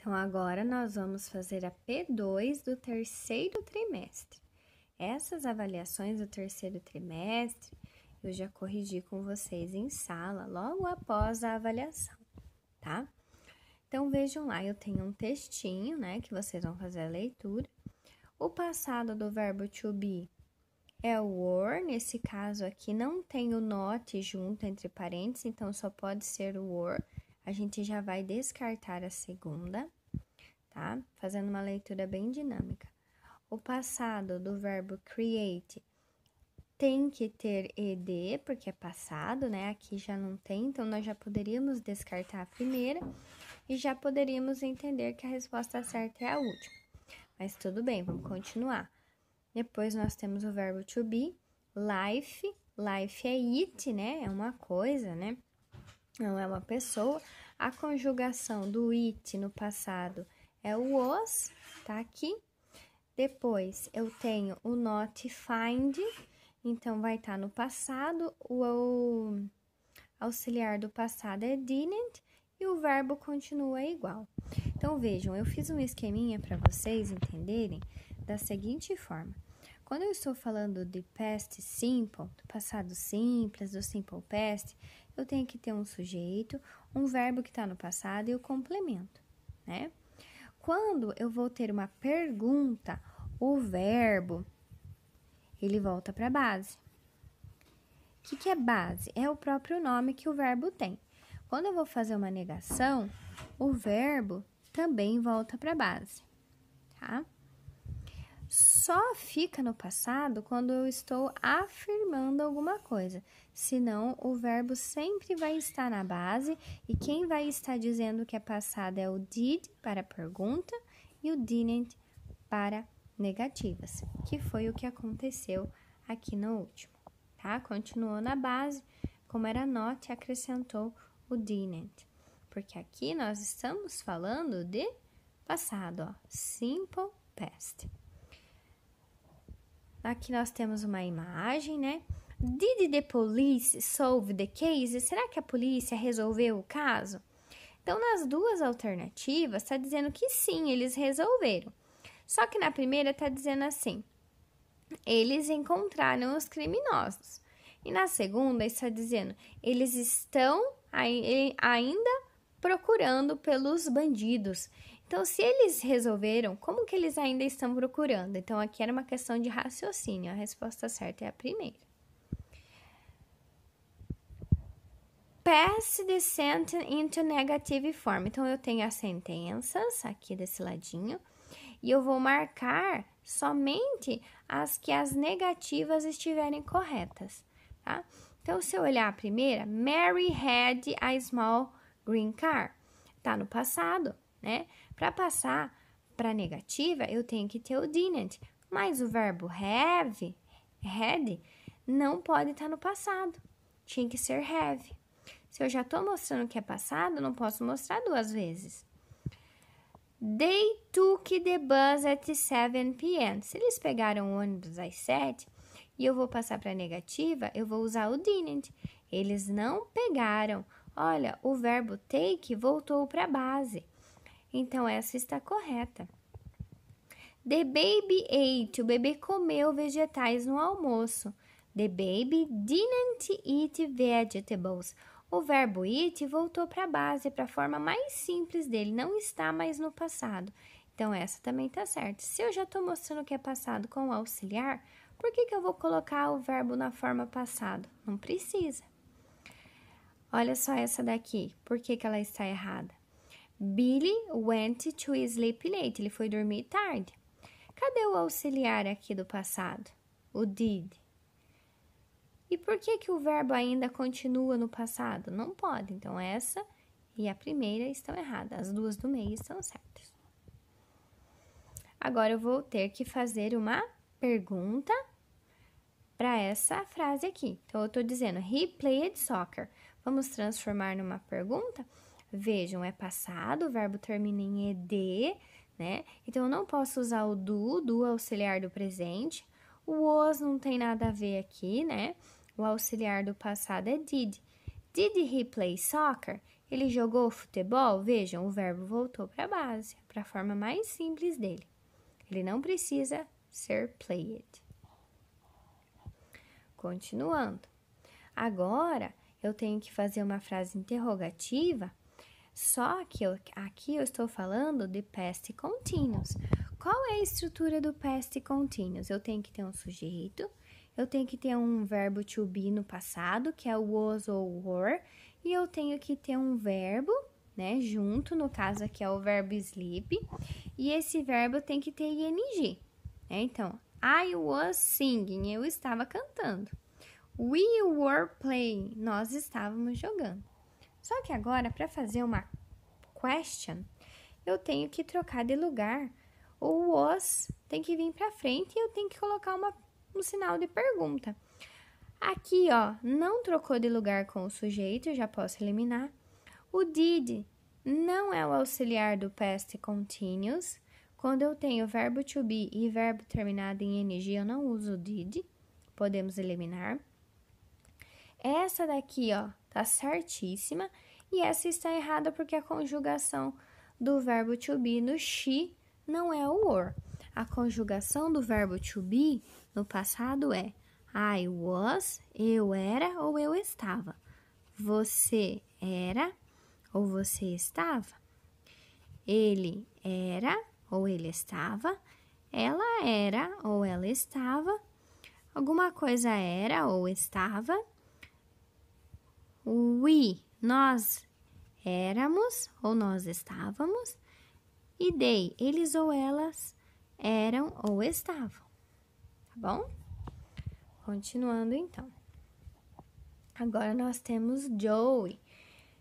Então, agora nós vamos fazer a P2 do terceiro trimestre. Essas avaliações do terceiro trimestre, eu já corrigi com vocês em sala, logo após a avaliação, tá? Então, vejam lá, eu tenho um textinho, né, que vocês vão fazer a leitura. O passado do verbo to be é o were, nesse caso aqui não tem o not junto entre parênteses, então só pode ser o were. A gente já vai descartar a segunda, tá? Fazendo uma leitura bem dinâmica. O passado do verbo create tem que ter ed, porque é passado, né? Aqui já não tem, então nós já poderíamos descartar a primeira e já poderíamos entender que a resposta certa é a última. Mas tudo bem, vamos continuar. Depois nós temos o verbo to be, life. Life é it, né? É uma coisa, né? Não é uma pessoa. A conjugação do it no passado é o was, tá aqui. Depois eu tenho o not find, então vai estar no passado. O auxiliar do passado é didn't e o verbo continua igual. Então vejam, eu fiz um esqueminha para vocês entenderem da seguinte forma. Quando eu estou falando de past simple, do passado simples, do simple past, eu tenho que ter um sujeito, um verbo que está no passado e o complemento, né? Quando eu vou ter uma pergunta, o verbo, ele volta para a base. O que é base? É o próprio nome que o verbo tem. Quando eu vou fazer uma negação, o verbo também volta para a base, tá? Só fica no passado quando eu estou afirmando alguma coisa, senão o verbo sempre vai estar na base e quem vai estar dizendo que é passado é o did para pergunta e o didn't para negativas, que foi o que aconteceu aqui no último, tá? Continuou na base, como era not, acrescentou o didn't, porque aqui nós estamos falando de passado, ó, simple past. Aqui nós temos uma imagem, né? Did the police solve the case? Será que a polícia resolveu o caso? Então, nas duas alternativas, está dizendo que sim, eles resolveram. Só que na primeira está dizendo assim, eles encontraram os criminosos. E na segunda está dizendo, eles estão ainda procurando pelos bandidos. Então, se eles resolveram, como que eles ainda estão procurando? Então, aqui era uma questão de raciocínio. A resposta certa é a primeira. Pass the sentence into negative form. Então, eu tenho as sentenças aqui desse ladinho. E eu vou marcar somente as que as negativas estiverem corretas, tá? Então, se eu olhar a primeira, Mary had a small green car. Tá no passado, né? Para passar para negativa, eu tenho que ter o didn't, mas o verbo have, had, não pode estar no passado. Tinha que ser have. Se eu já estou mostrando que é passado, não posso mostrar duas vezes. They took the bus at 7 p.m. Se eles pegaram o ônibus às 7 e eu vou passar para negativa, eu vou usar o didn't. Eles não pegaram. Olha, o verbo take voltou para a base. Então, essa está correta. The baby ate. O bebê comeu vegetais no almoço. The baby didn't eat vegetables. O verbo eat voltou para a base, para a forma mais simples dele. Não está mais no passado. Então, essa também está certa. Se eu já estou mostrando que é passado com o auxiliar, por que eu vou colocar o verbo na forma passado? Não precisa. Olha só essa daqui. Por que ela está errada? Billy went to sleep late. Ele foi dormir tarde. Cadê o auxiliar aqui do passado? O did. E por que o verbo ainda continua no passado? Não pode. Então, essa e a primeira estão erradas. As duas do meio estão certas. Agora, eu vou ter que fazer uma pergunta para essa frase aqui. Então, eu estou dizendo, he played soccer. Vamos transformar numa pergunta? Vejam, é passado, o verbo termina em ed, né? Então, eu não posso usar o do auxiliar do presente. O was não tem nada a ver aqui, né? O auxiliar do passado é did. Did he play soccer? Ele jogou futebol? Vejam, o verbo voltou para a base, para a forma mais simples dele. Ele não precisa ser played. Continuando. Agora, eu tenho que fazer uma frase interrogativa, só que aqui eu estou falando de past continuous. Qual é a estrutura do past continuous? Eu tenho que ter um sujeito, eu tenho que ter um verbo to be no passado, que é o was ou were, e eu tenho que ter um verbo, né, junto, no caso aqui é o verbo sleep, e esse verbo tem que ter ing, né? Então, I was singing, eu estava cantando. We were playing, nós estávamos jogando. Só que agora, para fazer uma question, eu tenho que trocar de lugar. O was tem que vir para frente e eu tenho que colocar um sinal de pergunta. Aqui, ó, não trocou de lugar com o sujeito, eu já posso eliminar. O did não é o auxiliar do past continuous. Quando eu tenho verbo to be e verbo terminado em ing, eu não uso o did. Podemos eliminar. Essa daqui, ó, tá certíssima. E essa está errada porque a conjugação do verbo to be no she não é o were. A conjugação do verbo to be no passado é I was, eu era ou eu estava. Você era ou você estava. Ele era ou ele estava. Ela era ou ela estava. Alguma coisa era ou estava. We, nós éramos ou nós estávamos. E they, eles ou elas eram ou estavam. Tá bom? Continuando, então. Agora, nós temos Joey.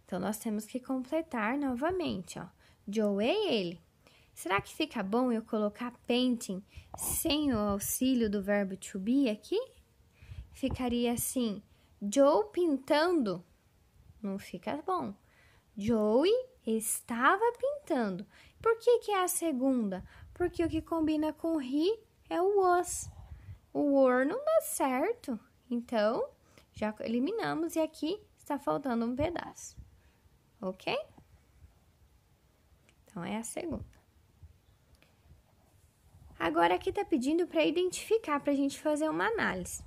Então, nós temos que completar novamente, ó. Joey é ele. Será que fica bom eu colocar painting sem o auxílio do verbo to be aqui? Ficaria assim, Joe pintando. Não fica bom. Joey estava pintando. Por que é a segunda? Porque o que combina com he é o was. O were não dá certo. Então, já eliminamos e aqui está faltando um pedaço. Ok? Então, é a segunda. Agora, aqui está pedindo para identificar, para a gente fazer uma análise.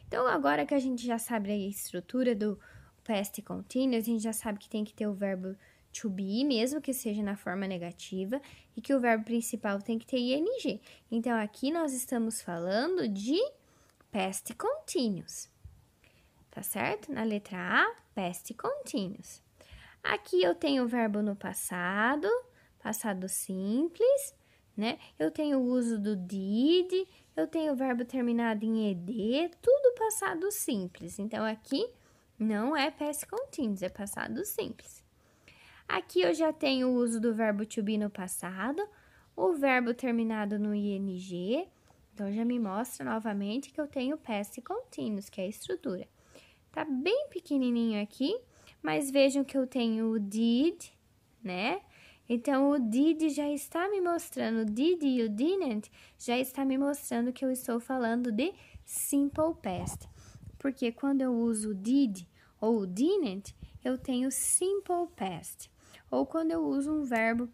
Então, agora que a gente já sabe a estrutura do past continuous, a gente já sabe que tem que ter o verbo to be, mesmo que seja na forma negativa, e que o verbo principal tem que ter ing. Então, aqui nós estamos falando de past continuous. Tá certo? Na letra A, past continuous. Aqui eu tenho o verbo no passado, passado simples, né? Eu tenho o uso do did, eu tenho o verbo terminado em ed, tudo passado simples. Então, aqui não é past continuous, é passado simples. Aqui eu já tenho o uso do verbo to be no passado, o verbo terminado no ing, então já me mostra novamente que eu tenho past continuous, que é a estrutura. Tá bem pequenininho aqui, mas vejam que eu tenho o did, né? Então, o did já está me mostrando, o did e o didn't já está me mostrando que eu estou falando de simple past. Porque quando eu uso did ou didn't, eu tenho simple past. Ou quando eu uso um verbo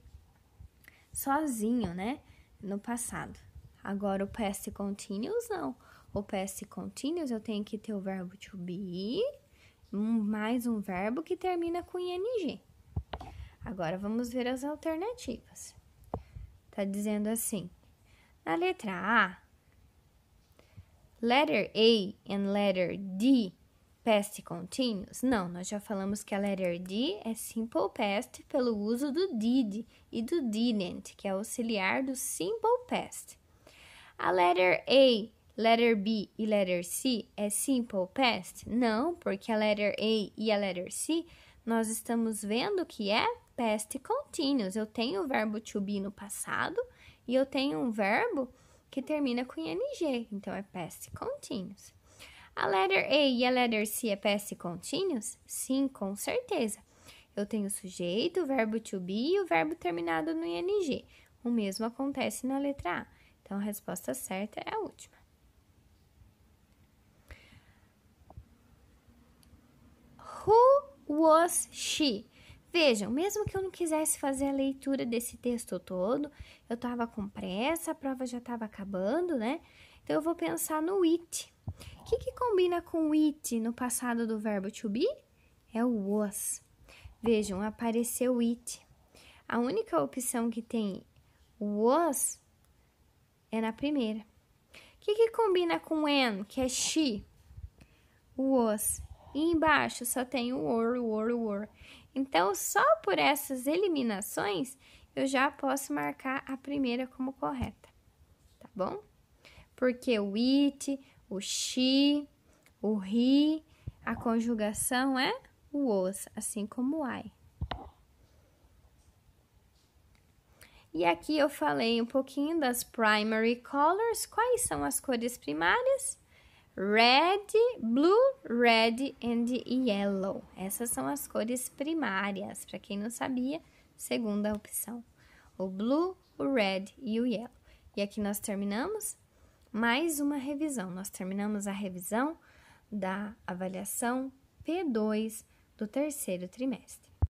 sozinho, né, no passado. Agora, o past continuous, não. O past continuous, eu tenho que ter o verbo to be, mais um verbo que termina com ing. Agora, vamos ver as alternativas. Tá dizendo assim, na letra A, letter A and letter D, past continuous? Não, nós já falamos que a letter D é simple past pelo uso do did e do didn't, que é auxiliar do simple past. A letter A, letter B e letter C é simple past? Não, porque a letter A e a letter C nós estamos vendo que é past continuous. Eu tenho o verbo to be no passado e eu tenho um verbo que termina com ing, então é past continuous. A letter A e a letter C é past continuous? Sim, com certeza. Eu tenho o sujeito, o verbo to be e o verbo terminado no ing. O mesmo acontece na letra A. Então, a resposta certa é a última. Who was she? Vejam, mesmo que eu não quisesse fazer a leitura desse texto todo, eu estava com pressa, a prova já estava acabando, né? Então, eu vou pensar no it. O que combina com it no passado do verbo to be? É o was. Vejam, apareceu it. A única opção que tem was é na primeira. O que combina com when, que é she? O was. E embaixo só tem o were. Então, só por essas eliminações, eu já posso marcar a primeira como correta, tá bom? Porque o it, o she, o he, a conjugação é o was, assim como o I. E aqui eu falei um pouquinho das primary colors. Quais são as cores primárias? Red, blue, red and yellow. Essas são as cores primárias, para quem não sabia, segunda opção. O blue, o red e o yellow. E aqui nós terminamos mais uma revisão. Nós terminamos a revisão da avaliação P2 do terceiro trimestre.